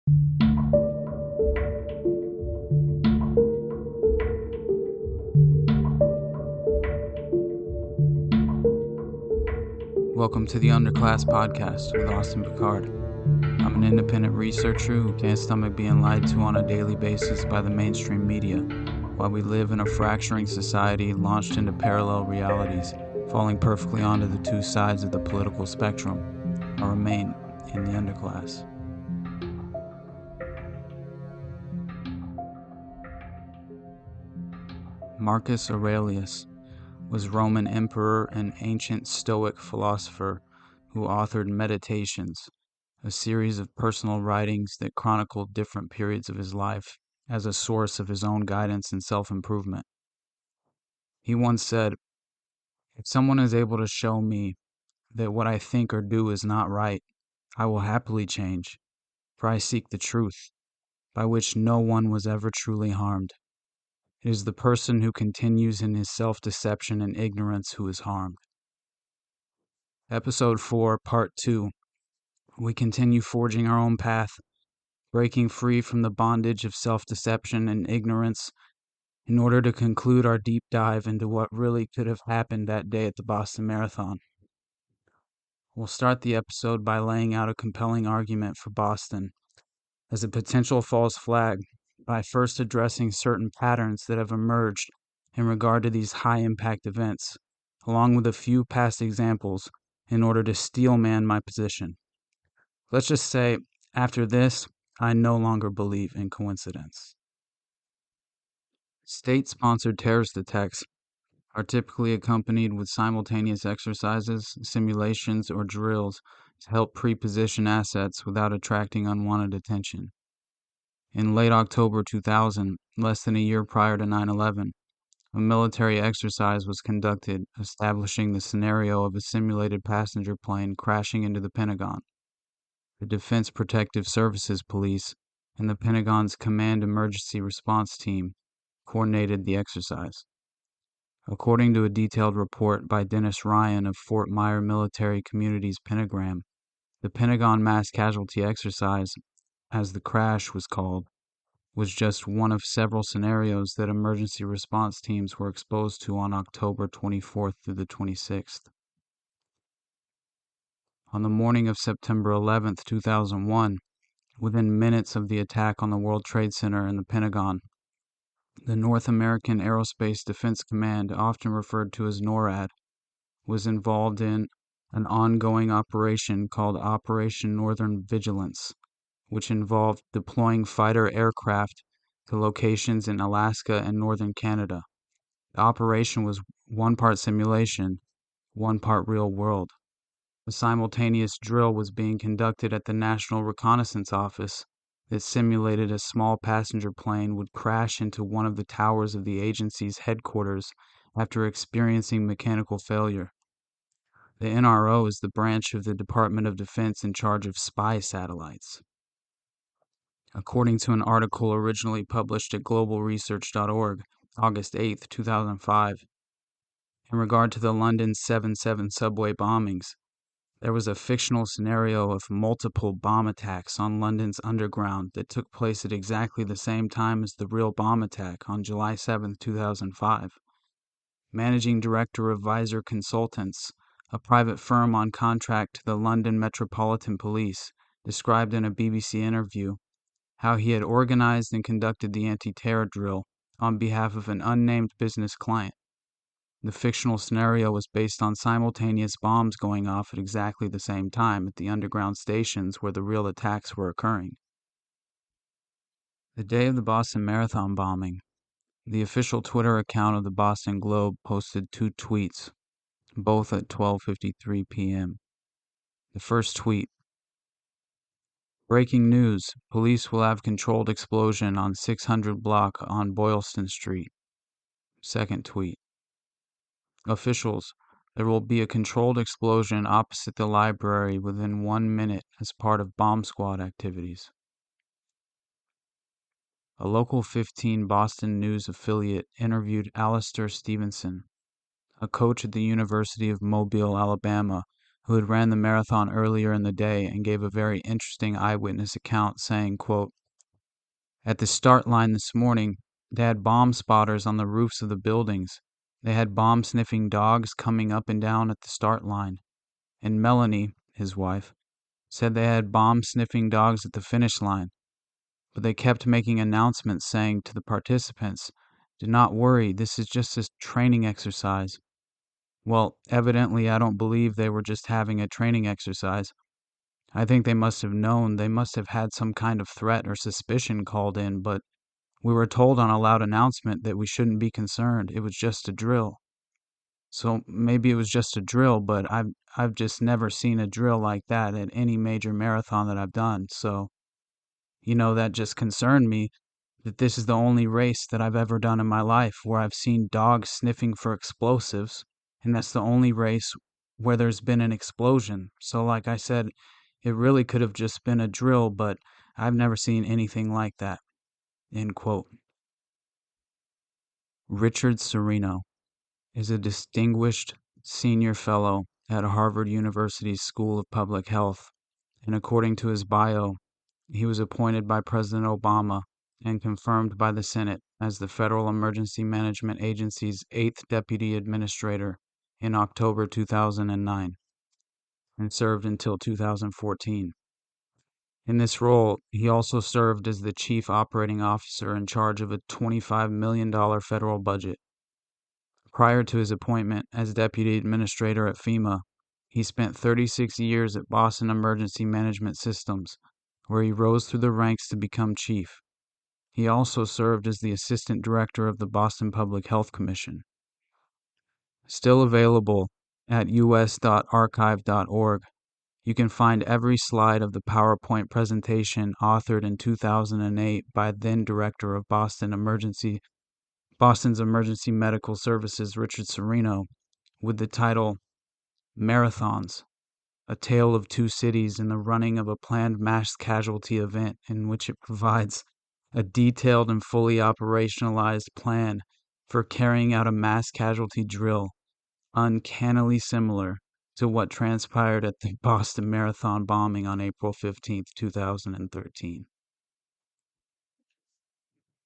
Welcome to the Underclass Podcast with Austin Picard. I'm an independent researcher who can't stomach being lied to on a daily basis by the mainstream media, while we live in a fracturing society launched into parallel realities, falling perfectly onto the two sides of the political spectrum. I remain in the underclass. Marcus Aurelius was Roman emperor and ancient Stoic philosopher who authored Meditations, a series of personal writings that chronicled different periods of his life as a source of his own guidance and self-improvement. He once said, "If someone is able to show me that what I think or do is not right, I will happily change, for I seek the truth, by which no one was ever truly harmed. It is the person who continues in his self-deception and ignorance who is harmed." Episode 4, Part 2. We continue forging our own path, breaking free from the bondage of self-deception and ignorance in order to conclude our deep dive into what really could have happened that day at the Boston Marathon. We'll start the episode by laying out a compelling argument for Boston as a potential false flag by first addressing certain patterns that have emerged in regard to these high-impact events, along with a few past examples in order to steel-man my position. Let's just say, after this, I no longer believe in coincidence. State-sponsored terrorist attacks are typically accompanied with simultaneous exercises, simulations, or drills to help pre-position assets without attracting unwanted attention. In late October 2000, less than a year prior to 9/11, a military exercise was conducted establishing the scenario of a simulated passenger plane crashing into the Pentagon. The Defense Protective Services Police and the Pentagon's Command Emergency Response Team coordinated the exercise. According to a detailed report by Dennis Ryan of Fort Myer Military Communities Pentagram, the Pentagon mass casualty exercise, as the crash was called, was just one of several scenarios that emergency response teams were exposed to on October 24th through the 26th. On the morning of September 11th, 2001, within minutes of the attack on the World Trade Center and the Pentagon, the North American Aerospace Defense Command, often referred to as NORAD, was involved in an ongoing operation called Operation Northern Vigilance, which involved deploying fighter aircraft to locations in Alaska and northern Canada. The operation was one part simulation, one part real world. A simultaneous drill was being conducted at the National Reconnaissance Office that simulated a small passenger plane would crash into one of the towers of the agency's headquarters after experiencing mechanical failure. The NRO is the branch of the Department of Defense in charge of spy satellites. According to an article originally published at globalresearch.org, August 8, 2005, in regard to the London 7/7 subway bombings, there was a fictional scenario of multiple bomb attacks on London's underground that took place at exactly the same time as the real bomb attack on July 7, 2005. Managing Director of Visor Consultants, a private firm on contract to the London Metropolitan Police, described in a BBC interview how he had organized and conducted the anti-terror drill on behalf of an unnamed business client. The fictional scenario was based on simultaneous bombs going off at exactly the same time at the underground stations where the real attacks were occurring. The day of the Boston Marathon bombing, the official Twitter account of the Boston Globe posted 2 tweets, both at 12:53 p.m. The first tweet: "Breaking news, police will have controlled explosion on 600 block on Boylston Street." Second tweet: "Officials, there will be a controlled explosion opposite the library within 1 minute as part of bomb squad activities." A local 15 Boston News affiliate interviewed Alistair Stevenson, a coach at the University of Mobile, Alabama, who had ran the marathon earlier in the day and gave a very interesting eyewitness account saying, quote, "At the start line this morning, they had bomb spotters on the roofs of the buildings. They had bomb-sniffing dogs coming up and down at the start line. And Melanie, his wife, said they had bomb-sniffing dogs at the finish line. But they kept making announcements saying to the participants, 'Do not worry, this is just a training exercise.' Well, evidently I don't believe they were just having a training exercise. I think they must have known, they must have had some kind of threat or suspicion called in, but we were told on a loud announcement that we shouldn't be concerned. It was just a drill. So maybe it was just a drill, but I've just never seen a drill like that at any major marathon that I've done. So, that just concerned me that this is the only race that I've ever done in my life where I've seen dogs sniffing for explosives, and that's the only race where there's been an explosion. So like I said, it really could have just been a drill, but I've never seen anything like that." End quote. Richard Serino is a distinguished senior fellow at Harvard University's School of Public Health, and according to his bio, he was appointed by President Obama and confirmed by the Senate as the Federal Emergency Management Agency's 8th Deputy Administrator in October 2009, and served until 2014. In this role, he also served as the Chief Operating Officer in charge of a $25 million federal budget. Prior to his appointment as Deputy Administrator at FEMA, he spent 36 years at Boston Emergency Management Systems, where he rose through the ranks to become chief. He also served as the Assistant Director of the Boston Public Health Commission. Still available at us.archive.org, you can find every slide of the PowerPoint presentation authored in 2008 by then Director of Boston's Emergency Medical Services, Richard Serino, with the title Marathons, A Tale of Two Cities in the Running of a Planned Mass Casualty Event, in which it provides a detailed and fully operationalized plan for carrying out a mass casualty drill, uncannily similar to what transpired at the Boston Marathon bombing on April 15, 2013.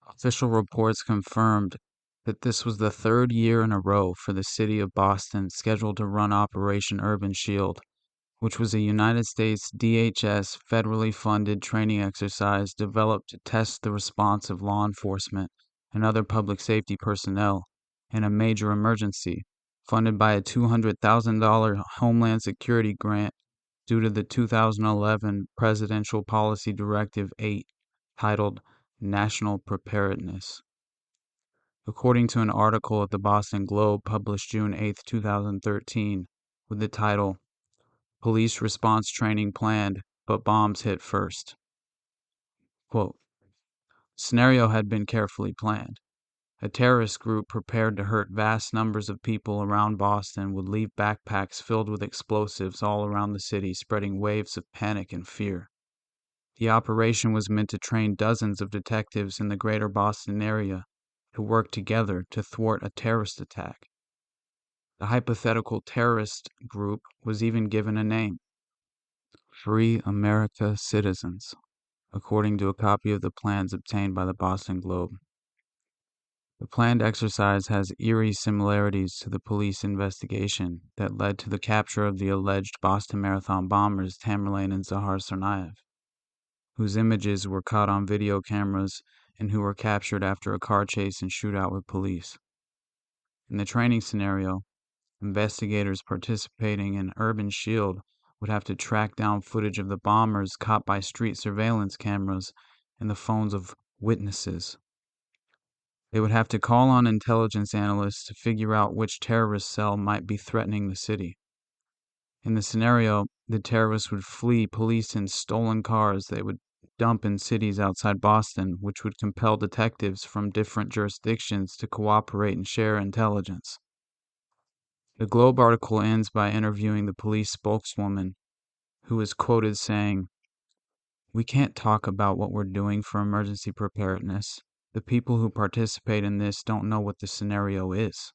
Official reports confirmed that this was the third year in a row for the city of Boston scheduled to run Operation Urban Shield, which was a United States DHS federally funded training exercise developed to test the response of law enforcement and other public safety personnel in a major emergency, funded by a $200,000 Homeland Security grant due to the 2011 Presidential Policy Directive 8, titled National Preparedness. According to an article at the Boston Globe published June 8, 2013, with the title, Police Response Training Planned, but Bombs Hit First. Quote, scenario had been carefully planned. A terrorist group prepared to hurt vast numbers of people around Boston would leave backpacks filled with explosives all around the city, spreading waves of panic and fear. The operation was meant to train dozens of detectives in the greater Boston area to work together to thwart a terrorist attack. The hypothetical terrorist group was even given a name, Free America Citizens, according to a copy of the plans obtained by the Boston Globe. The planned exercise has eerie similarities to the police investigation that led to the capture of the alleged Boston Marathon bombers Tamerlane and Zahar Tsarnaev, whose images were caught on video cameras and who were captured after a car chase and shootout with police. In the training scenario, investigators participating in Urban Shield would have to track down footage of the bombers caught by street surveillance cameras and the phones of witnesses. They would have to call on intelligence analysts to figure out which terrorist cell might be threatening the city. In the scenario, the terrorists would flee police in stolen cars they would dump in cities outside Boston, which would compel detectives from different jurisdictions to cooperate and share intelligence. The Globe article ends by interviewing the police spokeswoman, who is quoted saying, "We can't talk about what we're doing for emergency preparedness. The people who participate in this don't know what the scenario is."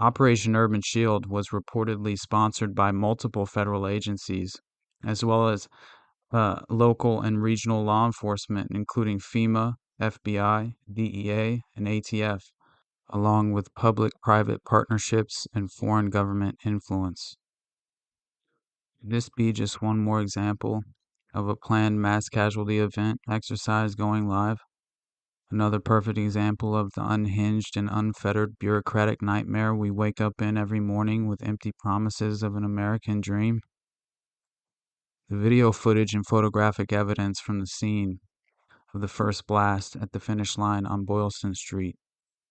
Operation Urban Shield was reportedly sponsored by multiple federal agencies, as well as local and regional law enforcement, including FEMA, FBI, DEA, and ATF, along with public-private partnerships and foreign government influence. Could this be just one more example of a planned mass casualty event exercise going live? Another perfect example of the unhinged and unfettered bureaucratic nightmare we wake up in every morning with empty promises of an American dream? The video footage and photographic evidence from the scene of the first blast at the finish line on Boylston Street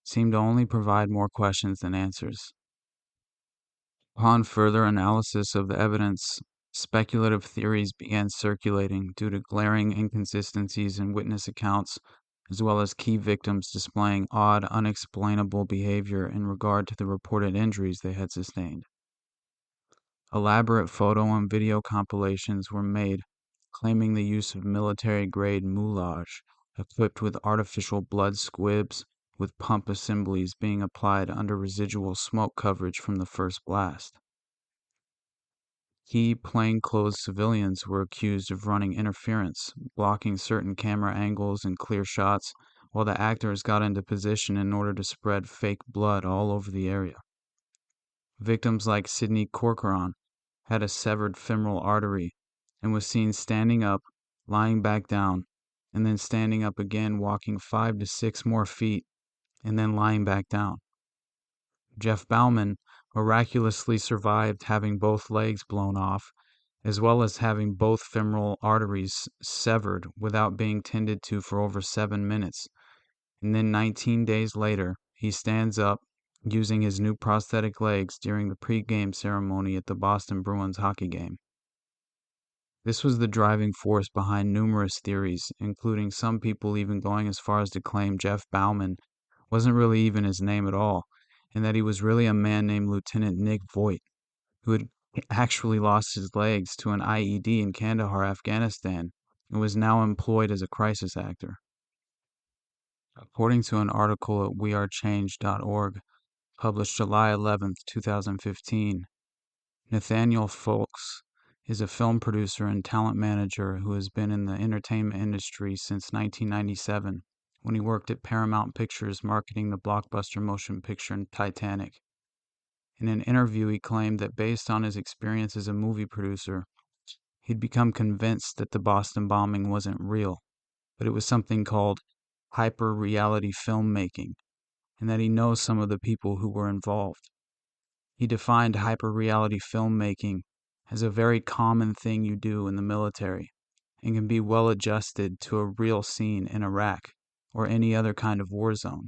seemed to only provide more questions than answers. Upon further analysis of the evidence, speculative theories began circulating due to glaring inconsistencies in witness accounts, as well as key victims displaying odd, unexplainable behavior in regard to the reported injuries they had sustained. Elaborate photo and video compilations were made, claiming the use of military-grade moulage, equipped with artificial blood squibs, with pump assemblies being applied under residual smoke coverage from the first blast. Key plainclothes civilians were accused of running interference, blocking certain camera angles and clear shots, while the actors got into position in order to spread fake blood all over the area. Victims like Sidney Corcoran had a severed femoral artery and was seen standing up, lying back down, and then standing up again, walking 5 to 6 more feet, and then lying back down. Jeff Bauman miraculously survived having both legs blown off, as well as having both femoral arteries severed without being tended to for over 7 minutes. And then 19 days later, he stands up using his new prosthetic legs during the pre-game ceremony at the Boston Bruins hockey game. This was the driving force behind numerous theories, including some people even going as far as to claim Jeff Bauman wasn't really even his name at all, and that he was really a man named Lieutenant Nick Voigt, who had actually lost his legs to an IED in Kandahar, Afghanistan, and was now employed as a crisis actor. According to an article at wearechange.org, published July 11, 2015, Nathaniel Folks is a film producer and talent manager who has been in the entertainment industry since 1997, when he worked at Paramount Pictures marketing the blockbuster motion picture Titanic. In an interview, he claimed that based on his experience as a movie producer, he'd become convinced that the Boston bombing wasn't real, but it was something called hyper-reality filmmaking, and that he knows some of the people who were involved. He defined hyper-reality filmmaking as a very common thing you do in the military, and can be well adjusted to a real scene in Iraq or any other kind of war zone.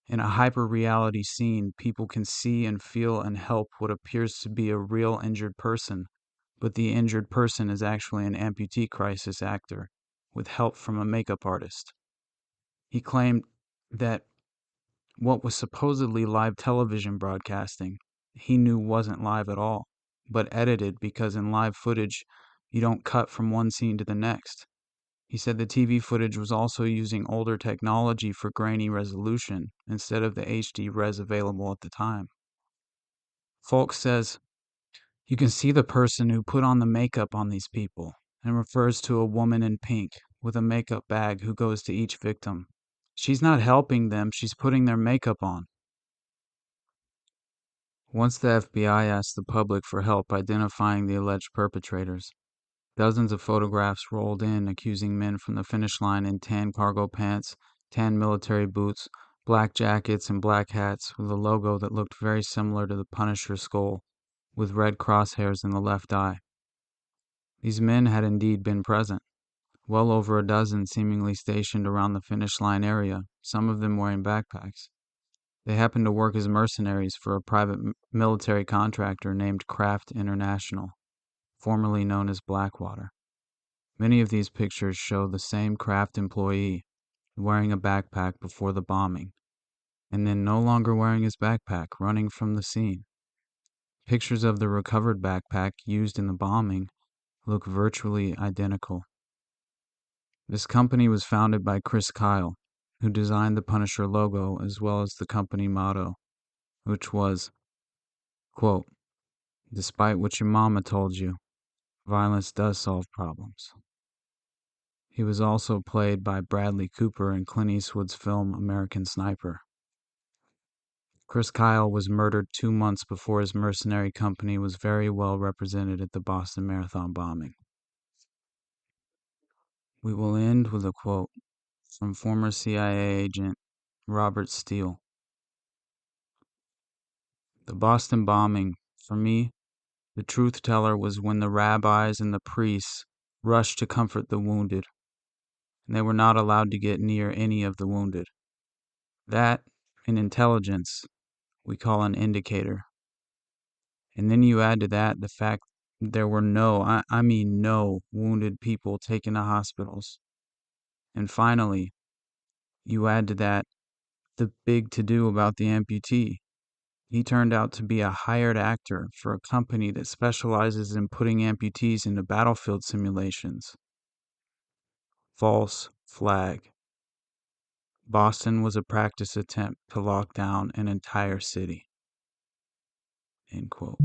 In a hyper-reality scene, people can see and feel and help what appears to be a real injured person, but the injured person is actually an amputee crisis actor with help from a makeup artist. He claimed that what was supposedly live television broadcasting, he knew wasn't live at all, but edited, because in live footage, you don't cut from one scene to the next. He said the TV footage was also using older technology for grainy resolution instead of the HD res available at the time. Folks says, "You can see the person who put on the makeup on these people," and refers to a woman in pink with a makeup bag who goes to each victim. "She's not helping them, she's putting their makeup on." Once the FBI asked the public for help identifying the alleged perpetrators, dozens of photographs rolled in accusing men from the finish line in tan cargo pants, tan military boots, black jackets, and black hats with a logo that looked very similar to the Punisher skull, with red crosshairs in the left eye. These men had indeed been present, well over a dozen seemingly stationed around the finish line area, some of them wearing backpacks. They happened to work as mercenaries for a private military contractor named Kraft International, formerly known as Blackwater. Many of these pictures show the same Kraft employee wearing a backpack before the bombing, and then no longer wearing his backpack, running from the scene. Pictures of the recovered backpack used in the bombing look virtually identical. This company was founded by Chris Kyle, who designed the Punisher logo as well as the company motto, which was Quote, despite what your mama told you, violence does solve problems. He was also played by Bradley Cooper in Clint Eastwood's film American Sniper. Chris Kyle was murdered 2 months before his mercenary company was very well represented at the Boston Marathon bombing. We will end with a quote from former CIA agent Robert Steele. The Boston bombing, for me, the truth teller was when the rabbis and the priests rushed to comfort the wounded, and they were not allowed to get near any of the wounded. That, in intelligence, we call an indicator. And then you add to that the fact there were no wounded people taken to hospitals. And finally, you add to that the big to-do about the amputee. He turned out to be a hired actor for a company that specializes in putting amputees into battlefield simulations. False flag. Boston was a practice attempt to lock down an entire city. End quote.